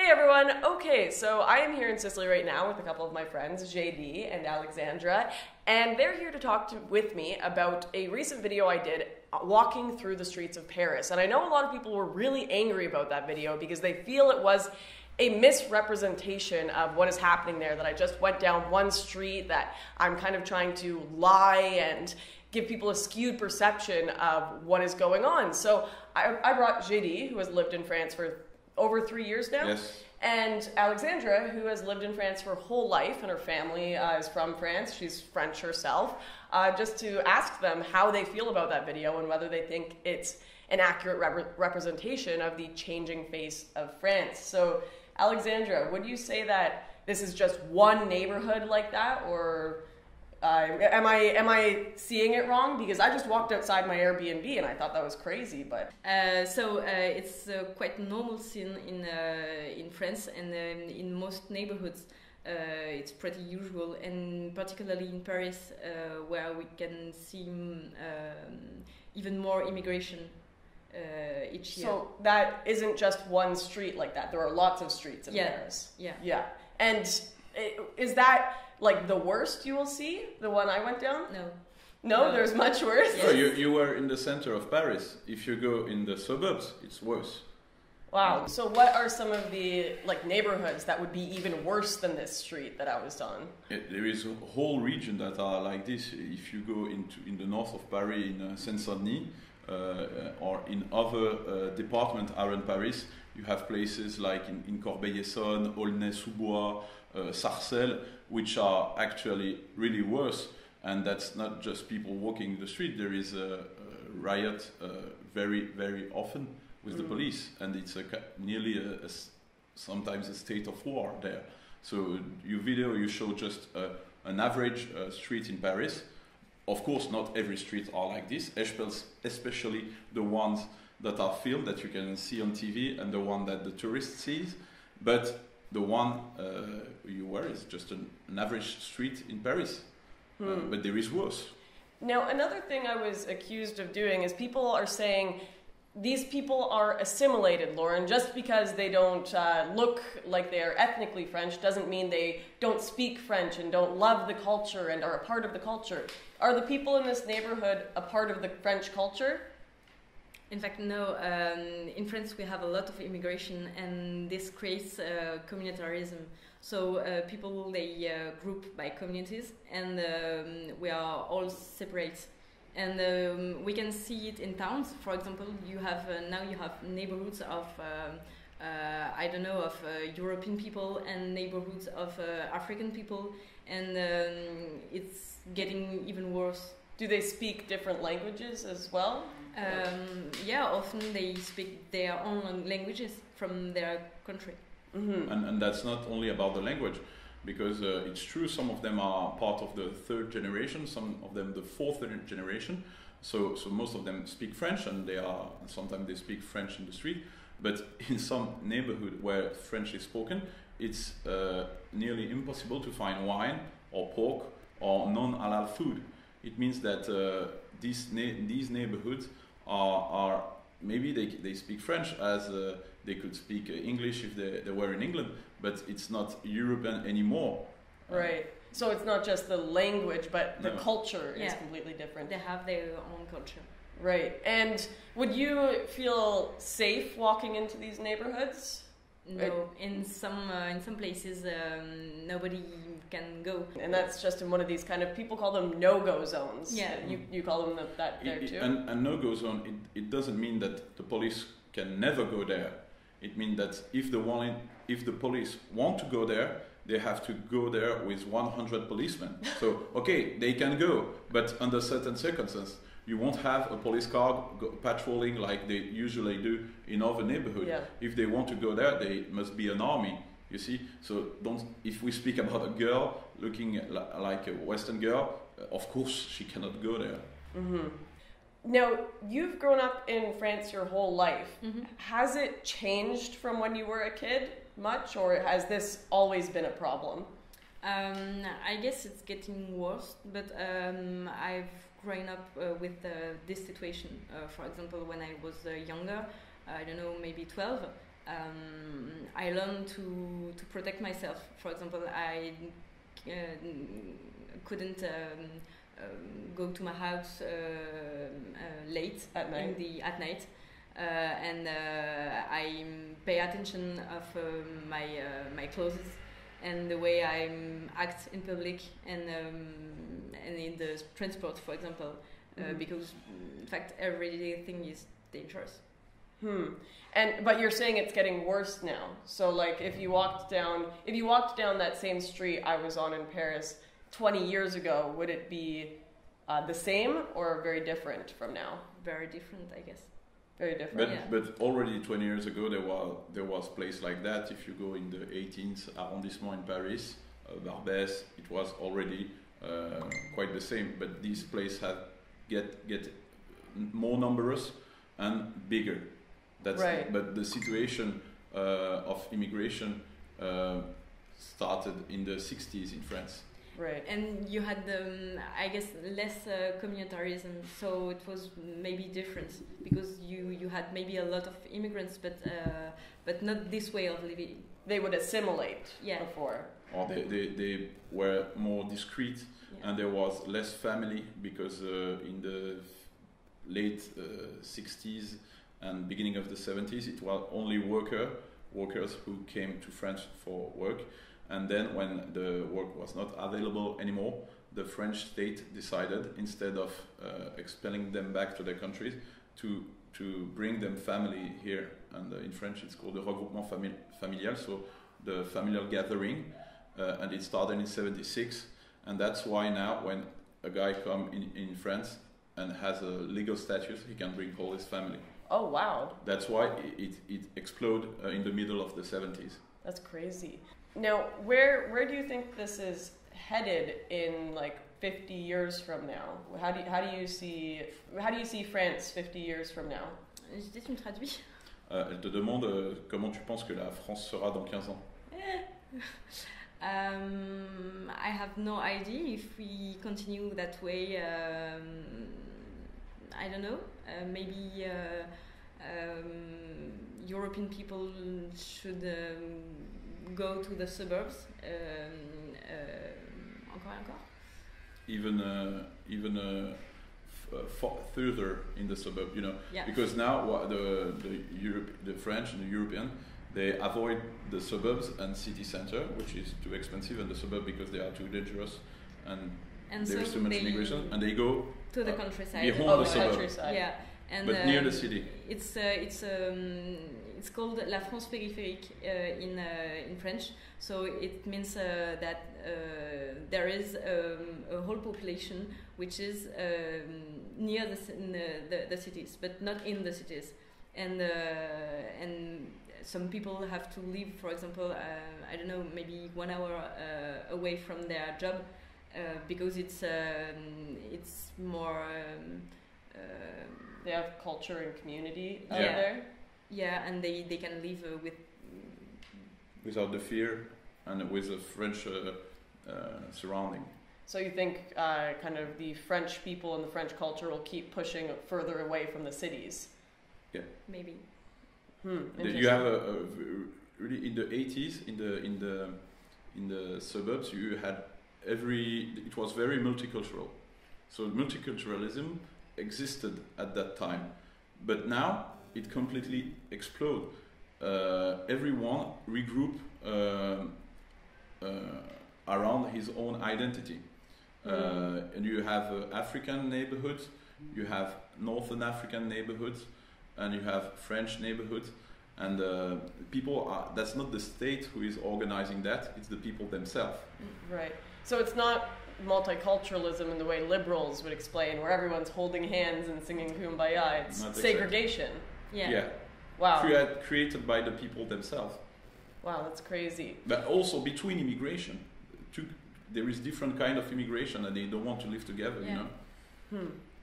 everyone. Okay, so I am here in Sicily right now with a couple of my friends, JD and Alexandra, and they're here to talk with me about a recent video I did walking through the streets of Paris. And I know a lot of people were really angry about that video because they feel it was a misrepresentation of what is happening there, that I just went down one street, that I'm kind of trying to lie and give people a skewed perception of what is going on. So I brought JD, who has lived in France for over 3 years now. Yes. And Alexandra, who has lived in France for her whole life, and her family is from France. She's French herself. Just to ask them how they feel about that video and whether they think it's an accurate representation of the changing face of France. So, Alexandra, would you say that this is just one neighborhood like that, or am I seeing it wrong? Because I just walked outside my Airbnb and I thought that was crazy. But it's quite normal scene in France, and in most neighborhoods it's pretty usual, and particularly in Paris, where we can see even more immigration each year. So that isn't just one street like that. There are lots of streets in Paris. Yeah. And is that like the worst you will see? The one I went down? No, there's much worse. Yes. Oh, you were in the center of Paris. If you go in the suburbs, it's worse. Wow. So what are some of the neighborhoods that would be even worse than this street that I was on? There is a whole region that are like this. If you go in the north of Paris, in Seine-Saint-Denis, or in other departments around Paris, you have places like in Corbeil-Essonnes, Aulnay-sous-Bois, Sassil, which are actually really worse. And that's not just people walking the street. There is a riot very, very often with the police, and it's nearly sometimes a state of war there. So your video, you show just an average street in Paris. Of course, not every street are like this, especially the ones that are filmed, that you can see on TV, and the one that the tourist sees. But the one you were is just an average street in Paris. But there is worse. Now, another thing I was accused of doing is people are saying these people are assimilated, Lauren. Just because they don't look like they are ethnically French doesn't mean they don't speak French and don't love the culture and are a part of the culture. Are the people in this neighborhood a part of the French culture? In fact, no. In France, we have a lot of immigration, and this creates communitarism. So people, they group by communities, and we are all separate. And we can see it in towns. For example, you have now you have neighborhoods of of European people and neighborhoods of African people, and it's getting even worse. Do they speak different languages as well? Yeah, often they speak their own languages from their country. Mm-hmm. And that's not only about the language, because it's true, some of them are part of the third generation, some of them the fourth generation. So most of them speak French, and sometimes they speak French in the street. But in some neighborhood where French is spoken, it's nearly impossible to find wine or pork or non-halal food. It means that these neighborhoods are maybe they speak French as they could speak English if they were in England, but it's not European anymore. Right. So it's not just the language, but the culture is completely different. They have their own culture. Right. And would you feel safe walking into these neighborhoods? No, in some places nobody can go. And that's just in one of these kind of, people call them no-go zones. Yeah. You call them that there too? And no-go zone, it doesn't mean that the police can never go there. It means that if the police want to go there, they have to go there with 100 policemen. So, okay, they can go, but under certain circumstances. You won't have a police car patrolling like they usually do in other neighborhoods. Yeah. If they want to go there, they must be an army, you see. So if we speak about a girl looking like a Western girl, of course she cannot go there. Mm-hmm. Now, you've grown up in France your whole life. Mm-hmm. Has it changed from when you were a kid much, or has this always been a problem? I guess it's getting worse, but I've grown up with this situation. For example, when I was younger, I don't know, maybe 12, I learned to protect myself. For example, I couldn't go to my house late at night. At night, and I pay attention of my clothes and the way I act in public and in the transport, for example, because in fact everything is dangerous. But you're saying it's getting worse now. So like if you walked down that same street I was on in Paris 20 years ago, would it be the same or very different from now? Very different, I guess. Very different. But already 20 years ago there was a place like that. If you go in the 18th arrondissement in Paris, Barbès, it was already quite the same. But these places have get more numerous and bigger. That's right. But the situation of immigration started in the 60s in France. Right. And you had, I guess, less communitarism, so it was maybe different because you had maybe a lot of immigrants, but not this way of living. They would assimilate before. Or they were more discreet, and there was less family because in the late 60s and beginning of the 70s, it was only workers who came to France for work. And then when the work was not available anymore, the French state decided, instead of expelling them back to their countries, to bring them family here. And in French it's called the regroupement familial, so the familial gathering. And it started in 76. And that's why now when a guy comes in France and has a legal status, he can bring all his family. Oh, wow. That's why it exploded in the middle of the 70s. That's crazy. Now, where do you think this is headed in like 50 years from now? How do you see France 50 years from now? Judith, tu me traduis? Elle te demande comment tu penses que la France sera dans 15 ans. I have no idea if we continue that way. I don't know. Maybe European people should go to the suburbs. Encore. Even further in the suburb, you know, because now the French and the European, they avoid the suburbs and city center, which is too expensive, and the suburb because they are too dangerous and there's too much immigration, and they go to the countryside. Behind the suburb. Countryside. Yeah, and but near the city. It's called La France périphérique in French. So it means that there is a whole population which is near the cities, but not in the cities, and some people have to live, for example, I don't know, maybe 1 hour away from their job because it's more. They have culture and community out there. Yeah, and they can live without the fear and with a French surrounding. So you think kind of the French people and the French culture will keep pushing further away from the cities? Yeah. Maybe. You have really in the 80s in the suburbs you had it was very multicultural. So multiculturalism existed at that time, but now it completely exploded. Everyone regroup around his own identity, and you have African neighborhoods, you have Northern African neighborhoods, and you have French neighborhoods, and that's not the state who is organizing that, it's the people themselves. Right. So it's not multiculturalism in the way liberals would explain, where everyone's holding hands and singing Kumbaya. It's segregation. Yeah. Wow. Created by the people themselves. Wow, that's crazy. But also between immigration, there is different kind of immigration, and they don't want to live together. You know.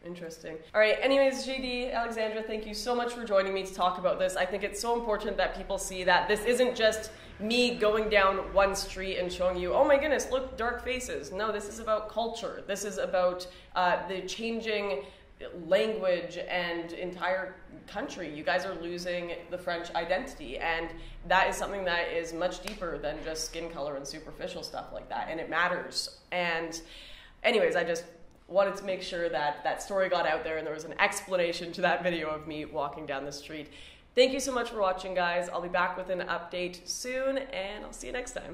Interesting. All right. Anyways, JD, Alexandra, thank you so much for joining me to talk about this. I think it's so important that people see that this isn't just me going down one street and showing you, oh my goodness, look, dark faces. No, this is about culture. This is about the changing language and entire country. You guys are losing the French identity, and that is something that is much deeper than just skin color and superficial stuff like that, and it matters. And anyways, I just wanted to make sure that that story got out there and there was an explanation to that video of me walking down the street. Thank you so much for watching, guys. I'll be back with an update soon, and I'll see you next time.